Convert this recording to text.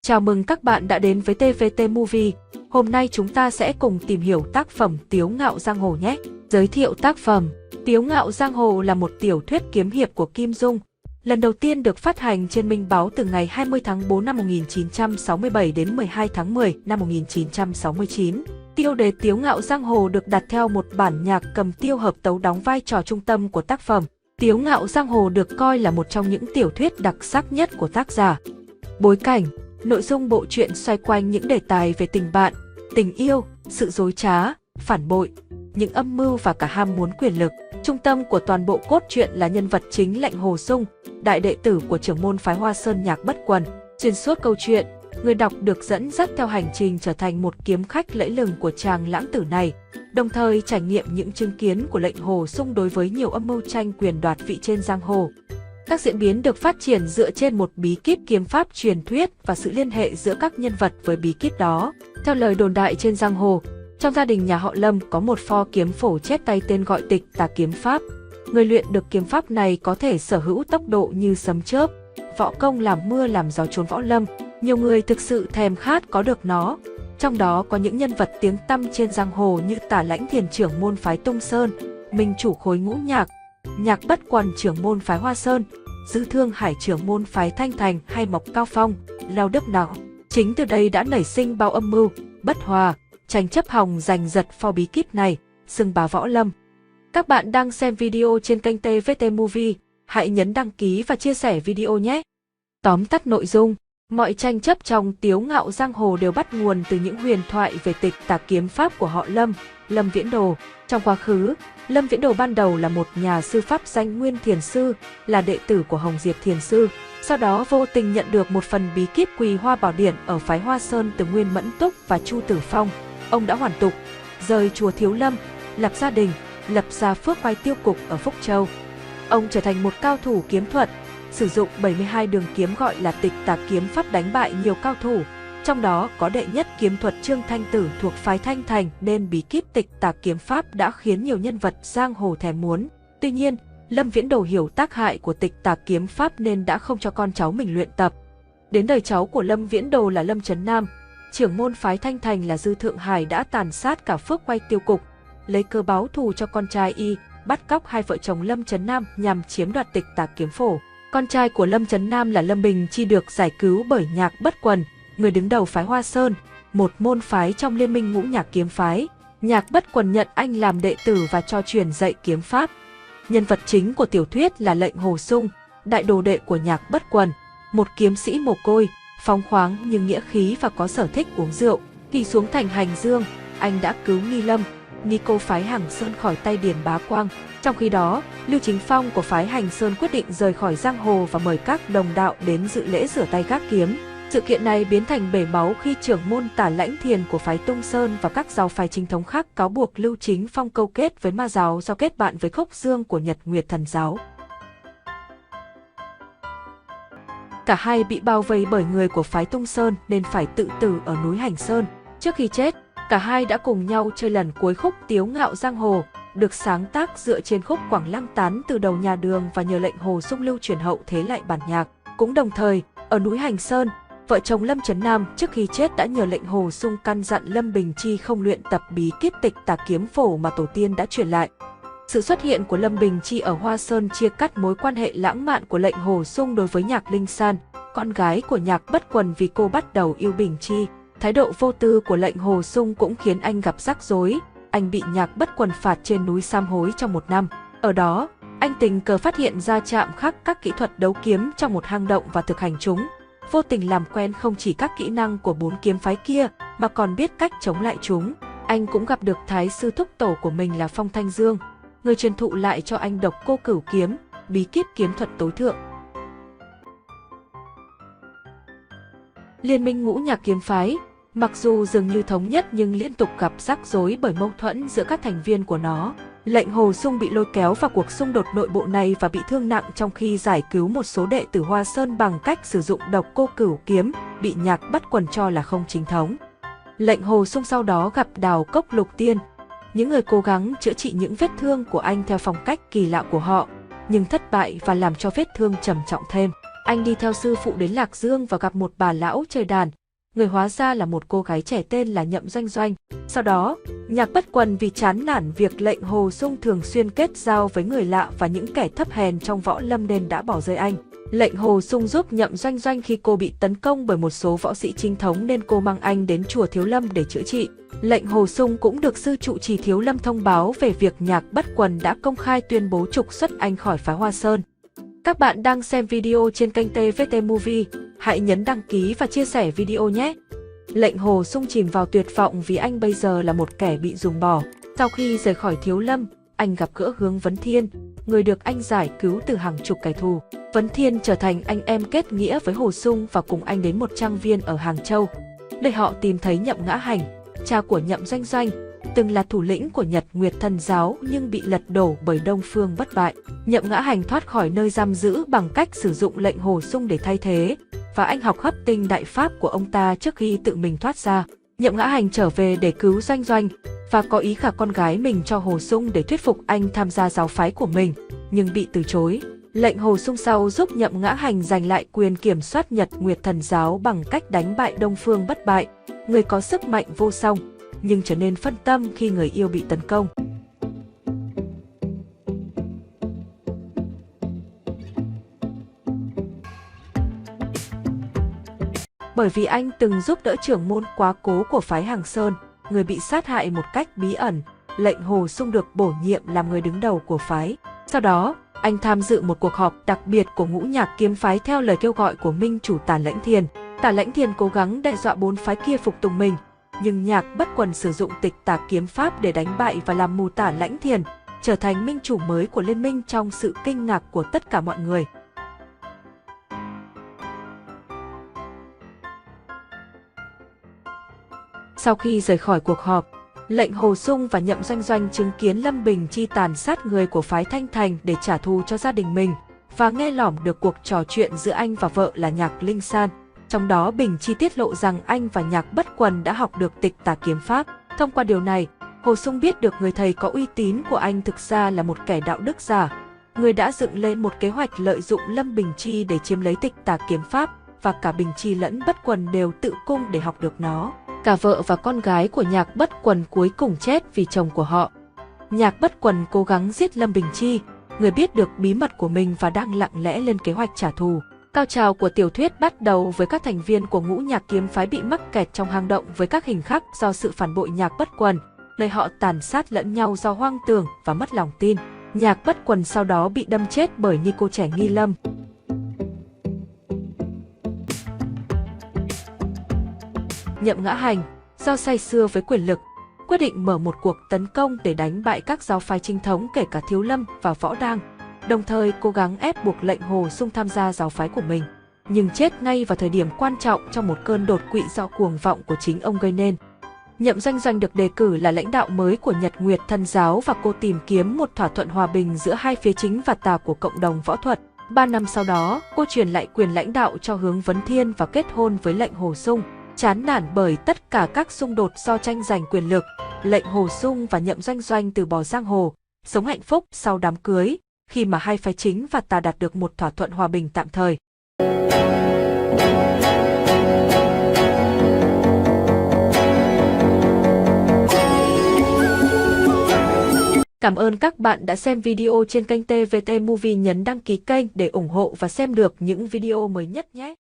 Chào mừng các bạn đã đến với TVT Movie. Hôm nay chúng ta sẽ cùng tìm hiểu tác phẩm Tiếu Ngạo Giang Hồ nhé. Giới thiệu tác phẩm. Tiếu Ngạo Giang Hồ là một tiểu thuyết kiếm hiệp của Kim Dung. Lần đầu tiên được phát hành trên Minh Báo từ ngày 20 tháng 4 năm 1967 đến 12 tháng 10 năm 1969. Tiêu đề Tiếu Ngạo Giang Hồ được đặt theo một bản nhạc cầm tiêu hợp tấu đóng vai trò trung tâm của tác phẩm. Tiếu Ngạo Giang Hồ được coi là một trong những tiểu thuyết đặc sắc nhất của tác giả. Bối cảnh. Nội dung bộ truyện xoay quanh những đề tài về tình bạn, tình yêu, sự dối trá, phản bội, những âm mưu và cả ham muốn quyền lực. Trung tâm của toàn bộ cốt truyện là nhân vật chính Lệnh Hồ Sung, đại đệ tử của trưởng môn phái Hoa Sơn Nhạc Bất Quần. Xuyên suốt câu chuyện, người đọc được dẫn dắt theo hành trình trở thành một kiếm khách lẫy lừng của chàng lãng tử này, đồng thời trải nghiệm những chứng kiến của Lệnh Hồ Sung đối với nhiều âm mưu tranh quyền đoạt vị trên giang hồ. Các diễn biến được phát triển dựa trên một bí kíp kiếm pháp truyền thuyết và sự liên hệ giữa các nhân vật với bí kíp đó. Theo lời đồn đại trên giang hồ, trong gia đình nhà họ Lâm có một pho kiếm phổ chép tay tên gọi Tịch Tà Kiếm Pháp. Người luyện được kiếm pháp này có thể sở hữu tốc độ như sấm chớp, võ công làm mưa làm gió trốn võ lâm. Nhiều người thực sự thèm khát có được nó. Trong đó có những nhân vật tiếng tăm trên giang hồ như Tả Lãnh Thiền trưởng môn phái Tung Sơn, Minh chủ khối Ngũ Nhạc, Nhạc Bất Quần trưởng môn phái Hoa Sơn, Dư Thương Hải trưởng môn phái Thanh Thành hay Mộc Cao Phong, Lao Đức Nào. Chính từ đây đã nảy sinh bao âm mưu, bất hòa, tranh chấp hòng giành giật pho bí kíp này, xưng bá võ lâm. Các bạn đang xem video trên kênh TVT Movie, hãy nhấn đăng ký và chia sẻ video nhé. Tóm tắt nội dung, mọi tranh chấp trong Tiếu Ngạo Giang Hồ đều bắt nguồn từ những huyền thoại về Tịch Tà Kiếm Pháp của họ Lâm, Lâm Viễn Đồ. Trong quá khứ, Lâm Viễn Đồ ban đầu là một nhà sư pháp danh Nguyên Thiền Sư, là đệ tử của Hồng Diệp Thiền Sư. Sau đó vô tình nhận được một phần bí kíp Quỳ Hoa Bảo Điển ở phái Hoa Sơn từ Nguyên Mẫn Túc và Chu Tử Phong. Ông đã hoàn tục, rời chùa Thiếu Lâm, lập gia đình, lập ra Phước Oai Tiêu Cục ở Phúc Châu. Ông trở thành một cao thủ kiếm thuật, sử dụng 72 đường kiếm gọi là Tịch Tà Kiếm Pháp đánh bại nhiều cao thủ. Trong đó có đệ nhất kiếm thuật Trương Thanh Tử thuộc phái Thanh Thành, nên bí kíp Tịch Tà Kiếm Pháp đã khiến nhiều nhân vật giang hồ thèm muốn. Tuy nhiên, Lâm Viễn Đồ hiểu tác hại của Tịch Tà Kiếm Pháp nên đã không cho con cháu mình luyện tập. Đến đời cháu của Lâm Viễn Đồ là Lâm Chấn Nam, trưởng môn phái Thanh Thành là Dư Thượng Hải đã tàn sát cả Phước Oai Tiêu Cục, lấy cơ báo thù cho con trai y, bắt cóc hai vợ chồng Lâm Chấn Nam nhằm chiếm đoạt Tịch Tà Kiếm Phổ. Con trai của Lâm Chấn Nam là Lâm Bình Chi được giải cứu bởi Nhạc Bất Quần, người đứng đầu phái Hoa Sơn, một môn phái trong liên minh Ngũ Nhạc kiếm phái. Nhạc Bất Quần nhận anh làm đệ tử và cho truyền dạy kiếm pháp. Nhân vật chính của tiểu thuyết là Lệnh Hồ Sung, đại đồ đệ của Nhạc Bất Quần, một kiếm sĩ mồ côi, phóng khoáng nhưng nghĩa khí và có sở thích uống rượu. Khi xuống thành Hành Dương, anh đã cứu Nghi Lâm, Ni cô phái Hằng Sơn khỏi tay Điền Bá Quang. Trong khi đó, Lưu Chính Phong của phái Hành Sơn quyết định rời khỏi giang hồ và mời các đồng đạo đến dự lễ rửa tay gác kiếm. Sự kiện này biến thành bể máu khi trưởng môn Tả Lãnh Thiền của phái Tung Sơn và các giáo phái chính thống khác cáo buộc Lưu Chính Phong câu kết với ma giáo do kết bạn với Khốc Dương của Nhật Nguyệt Thần giáo. Cả hai bị bao vây bởi người của phái Tung Sơn nên phải tự tử ở núi Hành Sơn. Trước khi chết, cả hai đã cùng nhau chơi lần cuối khúc Tiếu Ngạo Giang Hồ, được sáng tác dựa trên khúc Quảng Lăng Tán từ đầu nhà Đường và nhờ Lệnh Hồ Sung lưu truyền hậu thế lại bản nhạc. Cũng đồng thời, ở núi Hành Sơn, vợ chồng Lâm Chấn Nam trước khi chết đã nhờ Lệnh Hồ Sung căn dặn Lâm Bình Chi không luyện tập bí kíp Tịch Tà Kiếm Phổ mà tổ tiên đã truyền lại. Sự xuất hiện của Lâm Bình Chi ở Hoa Sơn chia cắt mối quan hệ lãng mạn của Lệnh Hồ Sung đối với Nhạc Linh San, con gái của Nhạc Bất Quần, vì cô bắt đầu yêu Bình Chi. Thái độ vô tư của Lệnh Hồ Sung cũng khiến anh gặp rắc rối. Anh bị Nhạc Bất Quần phạt trên núi Sám Hối trong 1 năm. Ở đó, anh tình cờ phát hiện ra chạm khắc các kỹ thuật đấu kiếm trong một hang động và thực hành chúng. Vô tình làm quen không chỉ các kỹ năng của 4 kiếm phái kia mà còn biết cách chống lại chúng. Anh cũng gặp được thái sư thúc tổ của mình là Phong Thanh Dương, người truyền thụ lại cho anh Độc Cô Cửu Kiếm, bí kíp kiếm thuật tối thượng. Liên minh Ngũ Nhạc kiếm phái, mặc dù dường như thống nhất nhưng liên tục gặp rắc rối bởi mâu thuẫn giữa các thành viên của nó. Lệnh Hồ Sung bị lôi kéo vào cuộc xung đột nội bộ này và bị thương nặng trong khi giải cứu một số đệ tử Hoa Sơn bằng cách sử dụng Độc Cô Cửu Kiếm, bị Nhạc Bất Quần cho là không chính thống. Lệnh Hồ Sung sau đó gặp Đào Cốc Lục Tiên, những người cố gắng chữa trị những vết thương của anh theo phong cách kỳ lạ của họ, nhưng thất bại và làm cho vết thương trầm trọng thêm. Anh đi theo sư phụ đến Lạc Dương và gặp một bà lão chơi đàn, người hóa ra là một cô gái trẻ tên là Nhậm Doanh Doanh. Sau đó, Nhạc Bất Quần vì chán nản việc lệnh Hồ Sung thường xuyên kết giao với người lạ và những kẻ thấp hèn trong võ lâm nên đã bỏ rơi anh. Lệnh Hồ Sung giúp Nhậm Doanh Doanh khi cô bị tấn công bởi một số võ sĩ chính thống nên cô mang anh đến chùa Thiếu Lâm để chữa trị. Lệnh Hồ Sung cũng được sư trụ trì Thiếu Lâm thông báo về việc Nhạc Bất Quần đã công khai tuyên bố trục xuất anh khỏi phái Hoa Sơn. Các bạn đang xem video trên kênh TVT Movie, hãy nhấn đăng ký và chia sẻ video nhé! Lệnh Hồ Sung chìm vào tuyệt vọng vì anh bây giờ là một kẻ bị ruồng bỏ. Sau khi rời khỏi Thiếu Lâm, anh gặp gỡ Hướng Vấn Thiên, người được anh giải cứu từ hàng chục kẻ thù. Vấn Thiên trở thành anh em kết nghĩa với Hồ Sung và cùng anh đến một trang viên ở Hàng Châu. Để họ tìm thấy Nhậm Ngã Hành, cha của Nhậm Doanh Doanh, từng là thủ lĩnh của Nhật Nguyệt Thần Giáo nhưng bị lật đổ bởi Đông Phương Bất Bại. Nhậm Ngã Hành thoát khỏi nơi giam giữ bằng cách sử dụng lệnh Hồ Sung để thay thế, và anh học hấp tinh đại pháp của ông ta trước khi tự mình thoát ra. Nhậm Ngã Hành trở về để cứu Doanh Doanh và có ý gả con gái mình cho Hồ Sung để thuyết phục anh tham gia giáo phái của mình, nhưng bị từ chối. Lệnh Hồ Sung sau giúp Nhậm Ngã Hành giành lại quyền kiểm soát Nhật Nguyệt Thần Giáo bằng cách đánh bại Đông Phương Bất Bại, người có sức mạnh vô song, nhưng trở nên phân tâm khi người yêu bị tấn công. Bởi vì anh từng giúp đỡ trưởng môn quá cố của phái Hàng Sơn, người bị sát hại một cách bí ẩn, lệnh Hồ Sung được bổ nhiệm làm người đứng đầu của phái. Sau đó, anh tham dự một cuộc họp đặc biệt của Ngũ Nhạc Kiếm phái theo lời kêu gọi của minh chủ Tả Lãnh Thiền. Tả Lãnh Thiền cố gắng đe dọa 4 phái kia phục tùng mình, nhưng Nhạc Bất Quần sử dụng Tịch Tà kiếm pháp để đánh bại và làm mù Tả Lãnh Thiền, trở thành minh chủ mới của liên minh trong sự kinh ngạc của tất cả mọi người. Sau khi rời khỏi cuộc họp, lệnh Hồ Sung và Nhậm Doanh Doanh chứng kiến Lâm Bình Chi tàn sát người của phái Thanh Thành để trả thù cho gia đình mình, và nghe lỏm được cuộc trò chuyện giữa anh và vợ là Nhạc Linh San. Trong đó Bình Chi tiết lộ rằng anh và Nhạc Bất Quần đã học được Tịch Tà kiếm pháp. Thông qua điều này, Hồ Sung biết được người thầy có uy tín của anh thực ra là một kẻ đạo đức giả, người đã dựng lên một kế hoạch lợi dụng Lâm Bình Chi để chiếm lấy Tịch Tà kiếm pháp, và cả Bình Chi lẫn Bất Quần đều tự cung để học được nó. Cả vợ và con gái của Nhạc Bất Quần cuối cùng chết vì chồng của họ. Nhạc Bất Quần cố gắng giết Lâm Bình Chi, người biết được bí mật của mình và đang lặng lẽ lên kế hoạch trả thù. Cao trào của tiểu thuyết bắt đầu với các thành viên của Ngũ Nhạc Kiếm phái bị mắc kẹt trong hang động với các hình khắc do sự phản bội Nhạc Bất Quần, nơi họ tàn sát lẫn nhau do hoang tưởng và mất lòng tin. Nhạc Bất Quần sau đó bị đâm chết bởi như cô trẻ Nghi Lâm. Nhậm Ngã Hành, do say sưa với quyền lực, quyết định mở một cuộc tấn công để đánh bại các giáo phái chính thống kể cả Thiếu Lâm và Võ Đang, đồng thời cố gắng ép buộc lệnh Hồ Sung tham gia giáo phái của mình, nhưng chết ngay vào thời điểm quan trọng trong một cơn đột quỵ do cuồng vọng của chính ông gây nên. Nhậm Doanh Doanh được đề cử là lãnh đạo mới của Nhật Nguyệt Thần Giáo và cô tìm kiếm một thỏa thuận hòa bình giữa hai phía chính và tà của cộng đồng võ thuật. 3 năm sau đó, cô truyền lại quyền lãnh đạo cho Hướng Vấn Thiên và kết hôn với lệnh Hồ Sung. Chán nản bởi tất cả các xung đột do tranh giành quyền lực, lệnh Hồ Sung và Nhậm Doanh Doanh từ bỏ giang hồ, sống hạnh phúc sau đám cưới, khi mà hai phái chính và tà đạt được một thỏa thuận hòa bình tạm thời. Cảm ơn các bạn đã xem video trên kênh TVT Movie, nhấn đăng ký kênh để ủng hộ và xem được những video mới nhất nhé.